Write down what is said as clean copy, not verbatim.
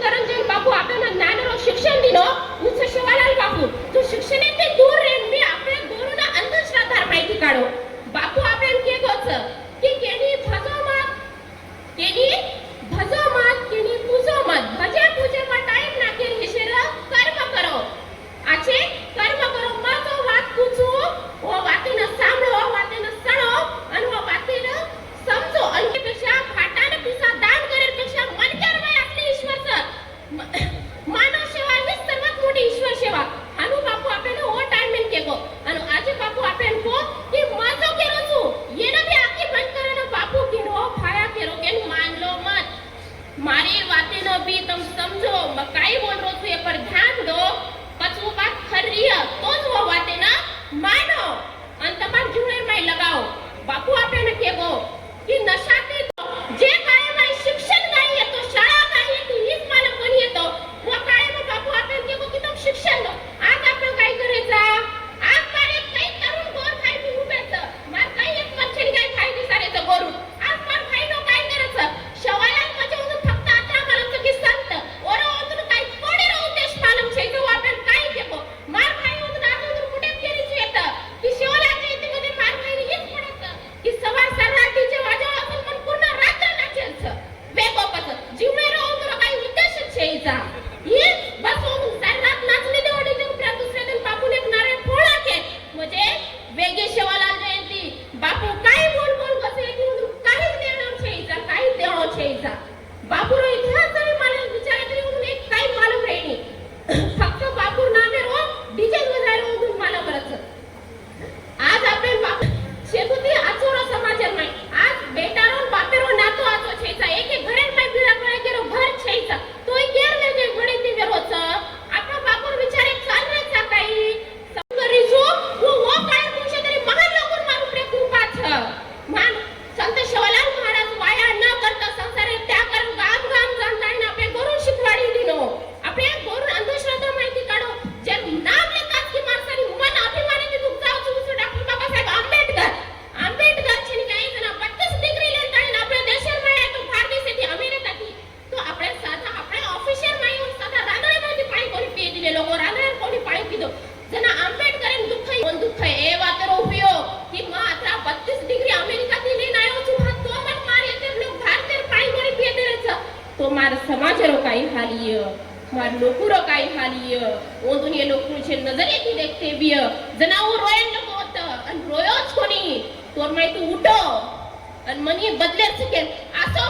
करून जे बापू आपल्याला ज्ञानरो शिक्षण दिलो उच्च शिवालाल बापू तो शिक्षणाचे दूर रेन मी आपल्या गुरुना अंधश्रद्धा माहिती काढो बापू आपल्याला के गोच की केनी भजो मत केनी पूजो मत भजे पूजे पर टाइम ना के हिशेर कर्म करो आचे कर्म करो माझो वात पूछो ओ वातेन सांभळो वातेन सणो आणि ओ वातेन समजो आणि पेक्षा फाटाने पिसा दान करेपेक्षा मनक्यार वय असले ईश्वरचं मानव सेवा ही सर्वात मोठी ईश्वर सेवा अनु बापू आपल्याला ओ टाइमिंग केगो आणि आजे बापू आपल्याला को की माझो केरो छु येना बी आखी बंद करनो बापू केरो फाया केरो के मान लो मत मारी वातेनो बी तुम समझो मैं काई बोल रो छु ये पर ध्यान दो पछू बात खरी है तो वो वातेना मानो अंतमान जुने में लगाओ बापू आपल्याला केगो की नशा ते जे काय माय शिक्षण नाही येतो शाळा नाही येतो हीच मला कोण येतो व काय मग बापू आपल्याला केगो की तुम शिक्षण दो आज आपण काय करायचं आज मारे काही तरुण गोर खाय मी उभेच मार काही एक मच्छरी काय खाय दिसारेचं गोरू आज मार खाय नो काय करायचं शवाला म्हणजे उन फक्त आता करायचं की संत ओरो उन काय कोणी रो उद्देश मालूम छे तो आपण काय केगो मार खाय उन आज उन कुठे केरीच येतं की शवाला इथे मध्ये मार खाय हेच पडायचं की सवार सरराटीचे वाजव असून पण पूर्ण रात्र नाचेलचं वेगोपच जीवनेरो उन काय उद्देश छेचा हे बस उन सररात नाचले देवडी देव प्रा दुसरे दिन बापू ने नारे फोडा के म्हणजे वेगे शवाला जयंती बापू काय बोल बसे की काही देणार छेचा काही देणो छेचा बापू रो इतिहास जरी मला विचार तरी उन एक काही मालूम रेनी फक्त बापू नामे रो डीजे बजायरो उन मला बरच आज आपण बाप शेतुती आचोरो समाजर नाही आज बेटारो बापेरो नातो आचो छेचा एक घरे में बिरा पळे केरो घर छेचा तोय केर ले जे घडे ती वेरोच आपला बापूर विचारे चालण्याचा काही संगरी जो वो काय पुरुष तरी महान लोकून मारू प्रे कृपा छ मान संत शिवलाल महाराज वाया न करता संसारे त्या करून गाम जाणताय ना आपले गुरु शिकवाडी दिनो आपले गुरु अंधश्रद्धा माहिती काढो जे नाम लेतात की माणसाने मन अभिमानी की तुमचा उचलून डॉक्टर बाबासाहेब आंबेडकर ची काही जण 32 डिग्री लेताय ना आपल्या देशात माया तो भारत देशाची अमेरिका की तो आपले साधा आपले ऑफिशियल माई उन साधा रांदळे मध्ये पाणी कोणी पी दिले लोक रांदळे कोणी पाणी पिदो जना आंबेडकर दुःख ए वातर उपयोग की मात्र 32 डिग्री अमेरिका दिली नाही हो तू तो मत मार येते लोक भारतीय पाणी कोणी पिते रेच तो मार समाजरो काही हालिय मार लोकुरो काही हालिय ओंदून ये लोकुचे नजर येती देखते बिय जना वो रोयन लोक होत आणि रोयोच कोणी तोर माई तू उठो आणि मनी बदलेच के असो